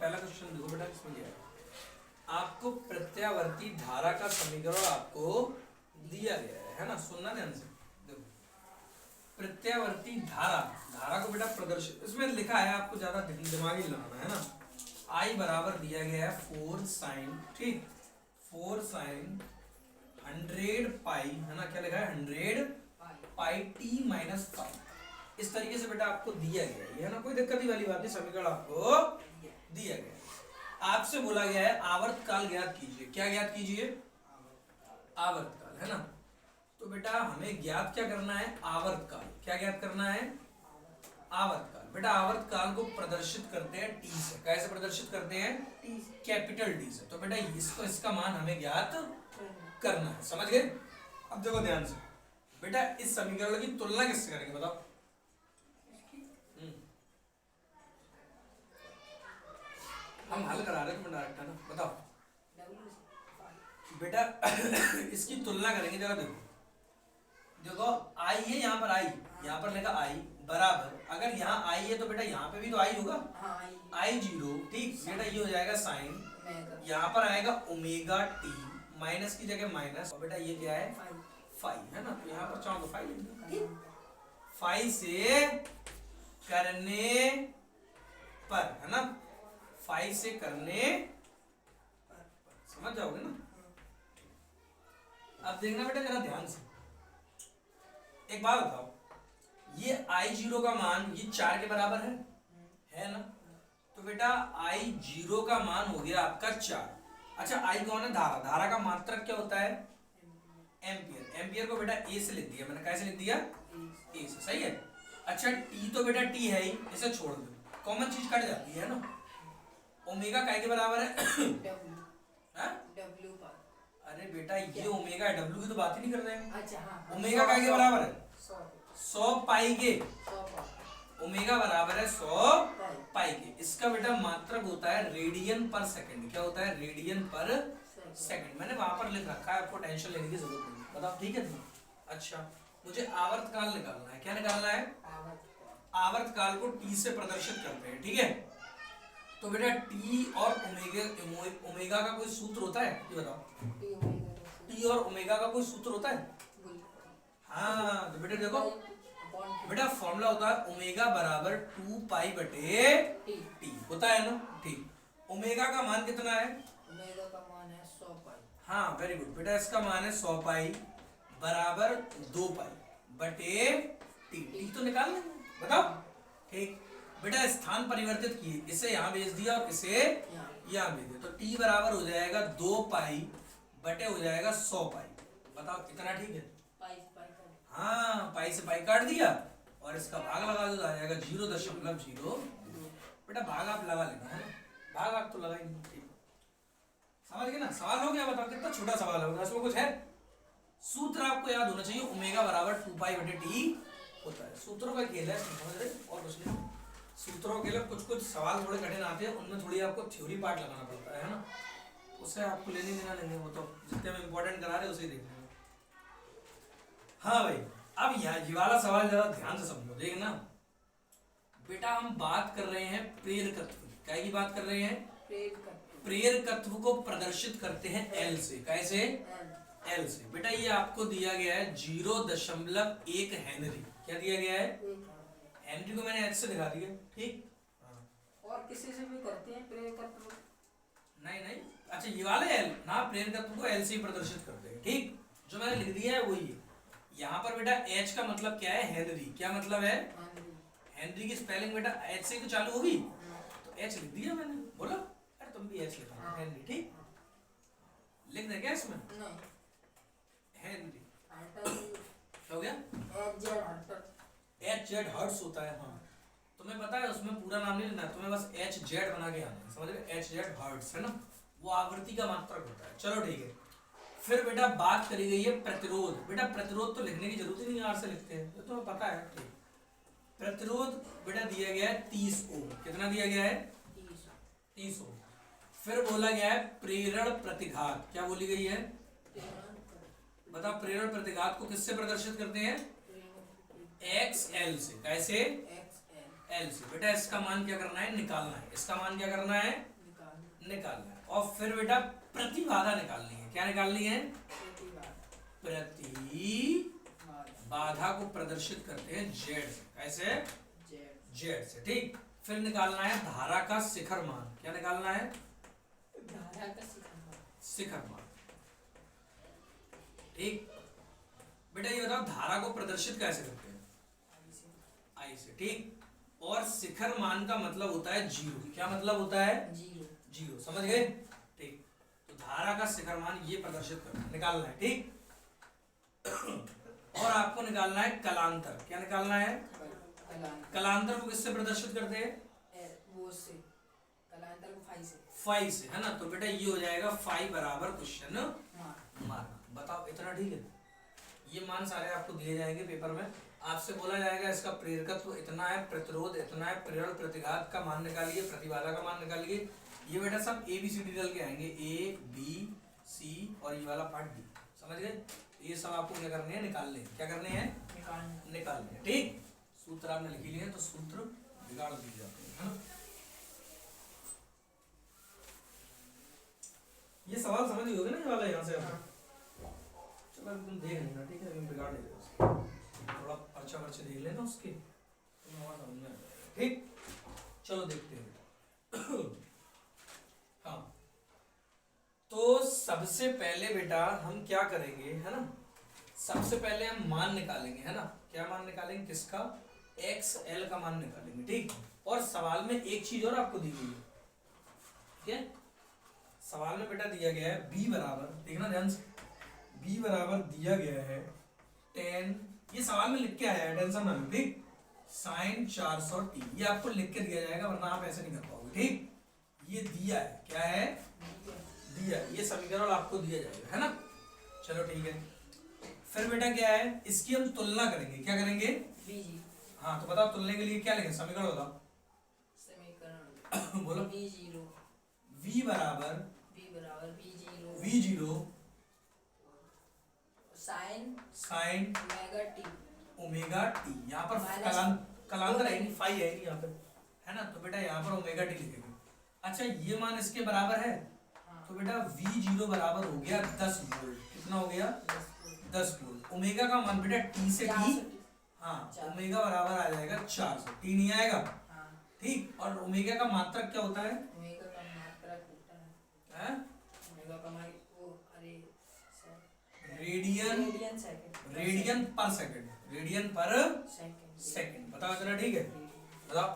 पहला क्वेश्चन देखो बेटा, इसमें क्या है, आपको प्रत्यावर्ती धारा का समीकरण आपको दिया गया है ना, सुनना ध्यान से। देखो प्रत्यावर्ती धारा, धारा को बेटा प्रदर्शित, इसमें लिखा है आपको ज्यादा दिमागी लगाना है ना। I बराबर दिया गया है 4 साइन, ठीक 4 साइन 100 पाई, है ना, क्या लिखा है 100 पाई टी माइनस 5। इस तरीके से बेटा आपको दिया गया है ना, कोई दिक्कत वाली बात नहीं, समीकरण आपको दिया गया है। आपसे बोला गया है आवर्तकाल ज्ञात कीजिए। क्या ज्ञात कीजिए? आवर्तकाल, है ना। तो बेटा हमें ज्ञात क्या करना है? आवर्तकाल। क्या ज्ञात करना है? आवर्तकाल। बेटा आवर्तकाल को प्रदर्शित करते हैं टी से। कैसे प्रदर्शित करते हैं? टी से, कैपिटल टी से। तो बेटा इसको, इसका मान हमें ज्ञात करना है, समझ गए? अब देखो ध्यान से बेटा, इस समीकरण की तुलना किससे करेंगे बताओ? हम हल करा रहे हैं, डायरेक्ट है ना, बताओ बेटा। इसकी तुलना करेंगे, जरा देखो, देखो आई है यहाँ पर, आई यहाँ पर लिखा आई बराबर, अगर यहाँ आई है तो बेटा यहाँ पे भी तो आई होगा, आई 0, ठीक बेटा ये हो जाएगा साइन, यहाँ पर आएगा ओमेगा टी, माइनस की जगह माइनस, और बेटा ये क्या है? फाइव, है ना। तो यहाँ पर चाहो तो फाइव लिख दो, फाइव से करने पर, है ना, फाइव से करने पर, समझ जाओगे ना। अब देखना बेटा जरा ध्यान से, एक बात बताओ, ये I0 का मान ये 4 के बराबर है ना। तो बेटा I0 का मान हो गया आपका 4। अच्छा I कौन है? धारा। धारा का मात्रक क्या होता है? एम्पियर। एम्पियर को बेटा ए से लिख दिया मैंने। कैसे लिख दिया? ए से, सही है। अच्छा टी तो बेटा टी है ही, इसे छोड़ दो, कॉमन चीज कट जाती है ना। ओमेगा काय के बराबर है? W पर। अरे बेटा ये ओमेगा है, डब्ल्यू की तो बात ही नहीं कर रहे हैं। अच्छा हाँ, ओमेगा काय के बराबर है? 100 पाई के। 100 ओमेगा बराबर है 100 पाई के। इसका बेटा मात्रक होता है रेडियन पर सेकंड। क्या होता है? रेडियन पर सेकंड। मैंने वहां पर लिख रखा है, आपको टेंशन लेने की जरूरत नहीं, बताओ ठीक है तुम? अच्छा मुझे आवर्तकाल निकालना है। क्या निकालना है? आवर्तकाल को टी से प्रदर्शित करते हैं, ठीक है। तो बेटा टी और ओमेगा का कोई सूत्र होता है? ये बताओ, टी और ओमेगा का कोई सूत्र होता है? हाँ तो बेटा देखो, बेटा फॉर्मूला होता है ओमेगा बराबर 2 पाई बटे टी, होता है ना, ठीक। ओमेगा का मान कितना है? ओमेगा का मान है 100 पाई। हाँ वेरी गुड बेटा, इसका मान है 100 पाई बराबर 2 पाई बटे टी। टी तो निकाल लेंगे, बताओ ठीक। बेटा स्थान परिवर्तित किए, इसे यहाँ भेज दिया और इसे यहाँ भेज दिया, तो टी बराबर हो जाएगा 2 पाई बटे हो जाएगा 100 पाई। बताओ कितना ठीक है? हाँ पाई से पाई काट दिया और इसका भाग लगा दो, आ जाएगा 0.0। बेटा भाग आप लगा लेना है, भाग आप तो लगा ही नहीं, ठीक समझ गए ना। सवाल हो गया? बताओ कितना छोटा सवाल है, इसमें कुछ है? सूत्र आपको याद होना चाहिए, ओमेगा बराबर 2 पाई बटे टी होता है। सूत्रों का खेल है, समझ रहे? और कुछ नहीं, सूत्रों के लिए कुछ सवाल थोड़े कठिन आते हैं, उनमें थोड़ी आपको थ्योरी पार्ट लगाना पड़ता है ना, उससे आपको लेने देना नहीं है, वो तो जितने में इंपॉर्टेंट करा रहे उसे देखना। हाँ भाई, अब ये वाला सवाल जरा ध्यान से समझो, देखना बेटा, हम बात कर रहे हैं प्रेरकत्व की। क्या की बात कर रहे हैं? प्रेरकत्व को प्रदर्शित करते हैं एल से। कैसे? एल से। बेटा ये आपको दिया गया है 0.1 हेनरी। क्या दिया गया है? हेनरी को मैंने एच से दिखा दिया, ठीक। और किसी से भी करते हैं प्रेरकत्व? नहीं, अच्छा ये वाले एल ना, प्रेरकत्व को एल से प्रदर्शित करते हैं, ठीक। जो मैंने लिख दिया है वही है। यहाँ पर बेटा एच का मतलब क्या है? हेनरी। क्या मतलब है? हेनरी की स्पेलिंग बेटा एच से तो चालू होगी, तो एच लिख दिया मैंने। बोलो अरे तुम भी एच लिखा, हेनरी, ठीक। लिख दे क्या इसमें? हेनरी हो गया। एच जेड हर्ट्स होता है, हाँ तुम्हें पता है, उसमें पूरा नाम नहीं लेना, तुम्हें बस एच जेड बना के आना है, समझ रहे? एच जेड हर्ट्स है ना, वो आवृत्ति का मात्रक होता है। चलो ठीक है। फिर बेटा बात करी गई है प्रतिरोध। बेटा प्रतिरोध तो लिखने की जरूरत ही नहीं, आर से लिखते हैं, तो तुम्हें पता है, ठीक। प्रतिरोध बेटा दिया गया है 30 ओम। कितना दिया गया है? 30 ओम। फिर बोला गया है प्रेरण प्रतिघात। क्या बोली गई है? बताओ प्रेरण प्रतिघात को किससे प्रदर्शित करते हैं? XL से। कैसे? एल से। बेटा इसका मान क्या करना है? निकालना है। इसका मान क्या करना है? निकालना है। और फिर बेटा प्रतिबाधा निकालनी है। क्या निकालनी है? प्रतिबाधा बाधा को प्रदर्शित करते हैं जेड से। कैसे? जेड जेड से। ठीक। फिर निकालना है धारा का शिखर मान। क्या निकालना है? धारा का शिखर मान। शिखर मान। ठीक बेटा, ये बताओ धारा को प्रदर्शित कैसे करते हैं? आई से। ठीक। और शिखर मान का मतलब होता है जीरो। क्या मतलब होता है? जीरो। जीरो। समझ गए? ठीक। तो धारा का शिखर मान ये प्रदर्शित करना निकालना है। ठीक। और आपको निकालना है कलांतर। क्या निकालना है? कलांतर को किससे प्रदर्शित करते हैं? वो से कलांतर को फाई से। फाई से, है ना। तो बेटा ये हो जाएगा फाई बराबर क्वेश्चन मार्क। बताओ इतना ठीक है? ये मान सारे आपको दिए जाएंगे पेपर में। आपसे बोला जाएगा इसका प्रेरकत्व इतना है, प्रतिरोध इतना है, प्रेरण प्रतिघात का मान निकालिए, प्रतिबाधा का मान निकालिए। ये बेटा सब ABCD डल के आएंगे, A B C और ये वाला पार्ट D। समझ गए? ये सब आपको क्या करने हैं? निकालने हैं। क्या करने हैं? निकालने हैं। ठीक। सूत्र आपने लिख लिए हैं तो सूत्र बिगाड़ दिए जाते हैं, है ना। ये सवाल समझ गए ना, ये वाला यहाँ से आप चलो तुम देख लेना। ठीक है, तुम बिगाड़ देते उसके थोड़ा पर्चा देख लेना उसके, तुम्हें वहाँ समझ में आ जाएगा। ठीक। चलो देखते हैं। हाँ, तो सबसे पहले बेटा हम क्या करेंगे, है ना। सबसे पहले हम मान निकालेंगे, है ना। क्या मान निकालेंगे? किसका? XL का मान निकालेंगे। ठीक। और सवाल में एक चीज और आपको दी गई है। ठीक है, सवाल में बेटा दिया गया है B बराबर, देखना ध्यान से, B बराबर दिया गया है 10, ये सवाल में लिख के आया है, टेंशन ना लो। ठीक। sin 400t ये आपको लिख के दिया जाएगा, वरना आप ऐसे नहीं कर पाओगे। ठीक। ये दिया है, क्या है? दिया। ये समीकरण आपको दिया जाएगा, है ना। चलो ठीक है। फिर बेटा क्या है? इसकी हम तुलना करेंगे। क्या करेंगे? बीजी। हाँ, तो बताओ तुलना के लिए क्या लिखें? समीकरण बताओ। समीकरण बोलो। B0 V बराबर V0 साइन ओमेगा टी। यहाँ पर कलांतर है नहीं, फाई है नहीं यहाँ पे, है ना। तो बेटा यहाँ पर ओमेगा टी लिखेंगे। अच्छा, ये मान इसके बराबर है, तो बेटा V0 बराबर हो गया 10 वोल्ट। कितना हो गया? 10 वोल्ट। ओमेगा का मान बेटा T से T, हाँ, ओमेगा बराबर आ जाएगा 400। T नहीं आएगा। ठीक। और ओमेगा का मात्रक क्या होता है? ओमेगा का मात्रक होता है, हैं? ओमेगा का मात्रक रेडियन पर सेकंड। रेडियन पर सेकंड। बताओ जरा। ठीक है, बताओ।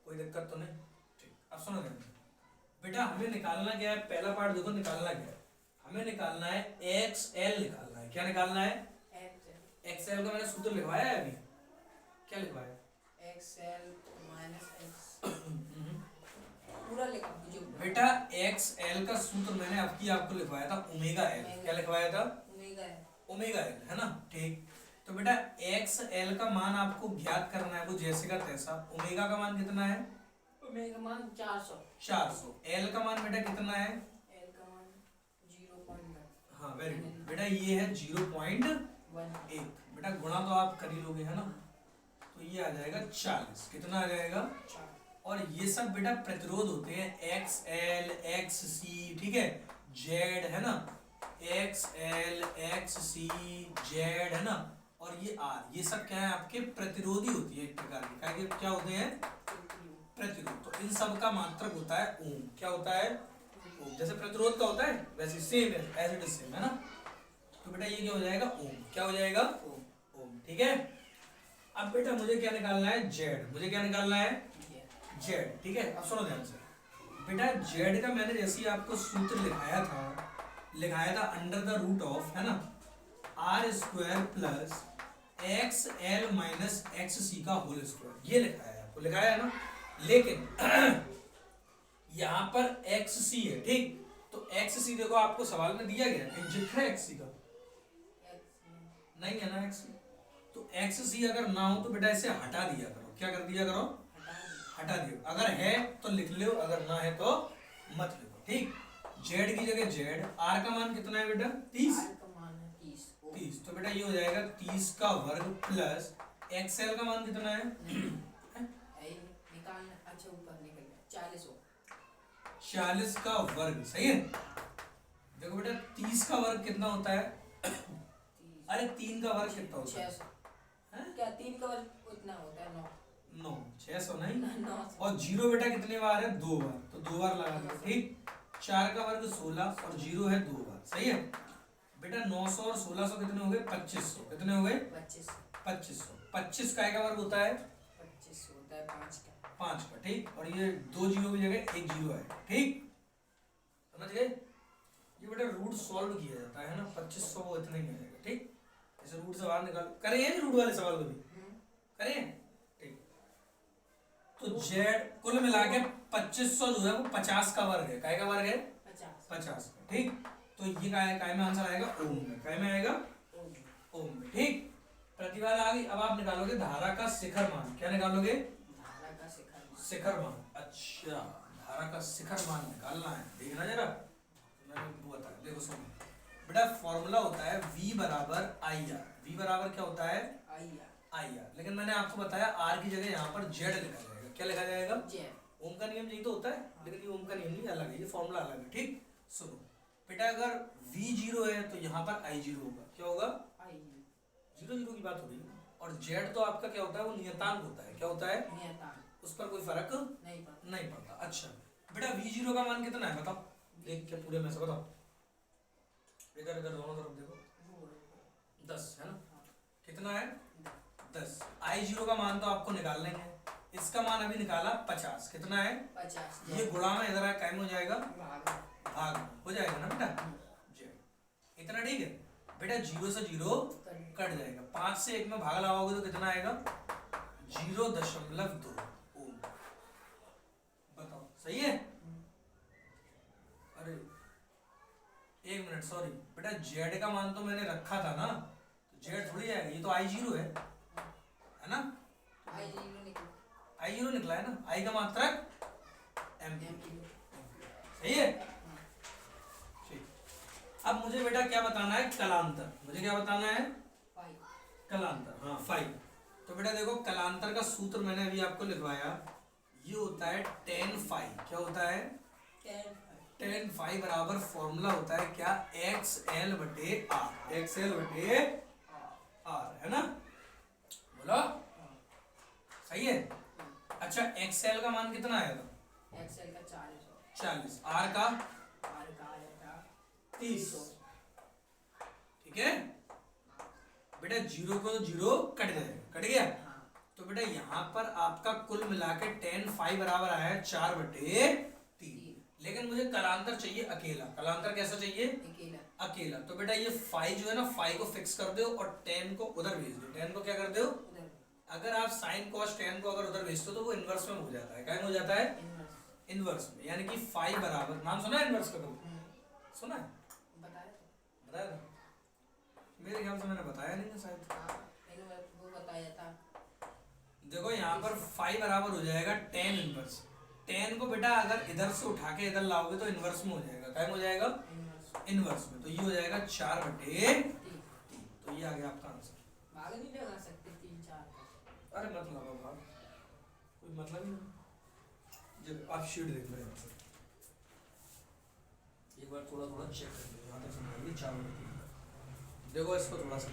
कोई दिक्कत तो नहीं? ठीक। अब सुनो ध्यान से बेटा, हमें निकालना क्या है? पहला पार्ट देखो, निकालना क्या है? हमें निकालना है XL निकालना है। क्या निकालना है? XL का मैंने सूत्र लिखवाया है अभी। क्या लिखवाया? XL माइनस X पूरा लिखा जो बेटा XL का सूत्र मैंने आपको लिखवाया था ओमेगा L। क्या लिखवाया था? ओमेगा L, है ना। ठीक। तो बेटा XL का मान आपको ज्ञात करना है, वो जैसे का तैसा। ओमेगा का मान कितना है? ओमेगा का मान 400। L का मान बेटा कितना है? L का मान 0.1। हाँ, वेरी गुड बेटा, ये है 0.1। बेटा गुणा तो आप कर ही लोगे, है ना। तो ये आ जाएगा 40। कितना आ जाएगा? 4। और ये सब बेटा प्रतिरोध होते हैं, XL XC, ठीक है, Z, है ना। XL XC Z, है ना। और ये R, ये सब क्या है? आपके प्रतिरोधी होती है एक प्रकार की। क्या होते हैं? प्रतिरोध। तो इन सब का मात्रक होता है ओम। क्या होता है? ओम। जैसे प्रतिरोध का होता है वैसे सेम है, एज इट इज सेम, है ना। तो बेटा ये क्या हो जाएगा? ओम। क्या हो जाएगा? ओम। ठीक है। अब बेटा मुझे क्या निकालना है? जेड। मुझे क्या निकालना है? जेड। ठीक है। अब सुनो ध्यान से बेटा, जेड का मैंने जैसे आपको सूत्र लिखाया था अंडर द रूट ऑफ, है ना, R² plus XL minus XC का होल स्क्वायर। ये लिखाया है आपको, लिखाया है ना। लेकिन यहाँ पर XC है। ठीक। तो XC देखो आपको सवाल में दिया गया है, एग्जिट है XC का, नहीं है ना XC। तो XC अगर ना हो तो बेटा इसे हटा दिया करो। क्या कर दिया करो? हटा दियो। अगर है तो लिख लो, अगर ना है तो मत लिखो। ठीक। जेड की जगह जेड। आर का मान कितना है बेटा? 30। 30। तो बेटा ये हो जाएगा 30 का वर्ग प्लस XL का मान कितना है? 40 का वर्ग, सही है। देखो बेटा 30 का वर्ग कितना होता है? अरे 3 का वर्ग कितना होता है? 600। क्या 3 का वर्ग उतना होता है? 9। 9, 600 नहीं। 900। और जीरो बेटा कितने बार है? 2 बार, तो 2 बार लगा दो, ठीक। 4 का वर्ग 16 और जीरो है 2 बार, सही है बेटा। 900 और 1600 कितने हो गए? 2500। कितने हो गए? 2500। 25 काय का वर्ग होता है? 25 होता है 5 का। 5 का, ठीक। और ये 2 जीरो की जगह 1 जीरो है, ठीक। समझ गए? ये बेटा रूट सॉल्व किया जाता है ना, 2500 वो इतना ही आ जाएगा, ठीक। इसे रूट से बाहर निकाल, करें रूट वाले सवाल को भी करें, ठीक। तो जेड कुल मिला के 2500 जो है वो 50 का वर्ग है। काय का वर्ग है? 50 का, ठीक। तो ये काय में आंसर आएगा? ओम में। काय में आएगा? ओम में, ठीक। प्रतिबाधा आ गई। अब आप निकालोगे धारा का शिखर मान। क्या निकालोगे? धारा का शिखर मान। अच्छा, धारा का शिखर मान निकालना है, देखना जरा। मैं वो बता, देखो सुनो बेटा, फॉर्मूला होता है V बराबर आई आर। V बराबर क्या होता है? I R. लेकिन मैंने आपको बताया आर की जगह यहाँ पर जेड लिखा जाएगा। क्या लिखा जाएगा? ओम का नियम यही तो होता है, लेकिन ये ओम का नियम नहीं, अलग है, ये फॉर्मूला अलग है, ठीक। सुनो बेटा, अगर V 0 है तो यहाँ पर I 0 होगा। क्या होगा? जीरो जीरो की बात हो रही है। और जेड तो आपका क्या होता है? वो नियतांक होता है। क्या होता है? नियतांक। उस पर कोई फर्क नहीं पड़ता। अच्छा बेटा, V 0 का मान कितना है बताओ? देख के पूरे में से बताओ। इधर इधर दोनों तरफ देखो। 10 है ना? कितना है? 10। I 0 का मान तो आपको निकाल लेंगे। इसका मान अभी निकाला 50। कितना है? 50। ये गुणा में इधर कायम हो जाएगा, भाग भाग हो जाएगा ना बेटा। जेड इतना, ठीक है बेटा। 0 से 0 कट जाएगा। 5 से 1 में भाग लगाओगे तो कितना आएगा? 0.2 ओम। बताओ सही है? अरे 1 मिनट, सॉरी बेटा, जेड का मान तो मैंने रखा था ना, तो जेड थोड़ी आएगा, ये तो I 0 है ना? I 0 निकला है ना। I का मात्रक M, सही है, ठीक। अब मुझे बेटा क्या बताना है? कलांतर। मुझे क्या बताना है? कलांतर, हाँ 5। तो बेटा देखो, कलांतर का सूत्र मैंने अभी आपको लिखवाया। ये होता है tan phi। क्या होता है? tan phi बराबर फॉर्मूला होता है क्या? XL बटे R। XL बटे R, है ना? बोलो सही है। अच्छा, XL का मान कितना आएगा? XL का 40। R का? R का आएगा 30, ठीक है बेटा। 0 को 0 कट जाएगा, कट गया। तो बेटा यहाँ पर आपका कुल मिला के tan phi बराबर आया है 4/3। लेकिन मुझे कलांतर चाहिए अकेला। कलांतर कैसा चाहिए? अकेला। तो बेटा ये phi जो है ना, phi को फिक्स कर दो और tan को उधर भेज दो। tan को क्या कर दो? अगर आप sin cos tan को अगर उधर भेजते हो तो वो इनवर्स में हो जाता है। क्या हो जाता है? इनवर्स में। यानी कि phi बराबर, नाम सुना है इनवर्स का? कभी सुना है? बताया था मेरे ख्याल से, मैंने बताया नहीं है शायद। वो बताया था। देखो यहाँ पर phi बराबर हो जाएगा tan इनवर्स। tan को बेटा अगर इधर से उठा के इधर लाओगे तो इनवर्स में हो जाएगा। क्या हो जाएगा? इनवर्स में। तो ये हो जाएगा 4/3। तो ये आ गया आपका आंसर। भाग नहीं लगा सकते 3 4। अरे मतलब अब आप कोई मतलब ही नहीं। जब आप शीट देख लो यहाँ पर एक बार थोड़ा थोड़ा चेक कर लो, यहाँ तक समझाइए 4/3। देखो इसको थोड़ा सा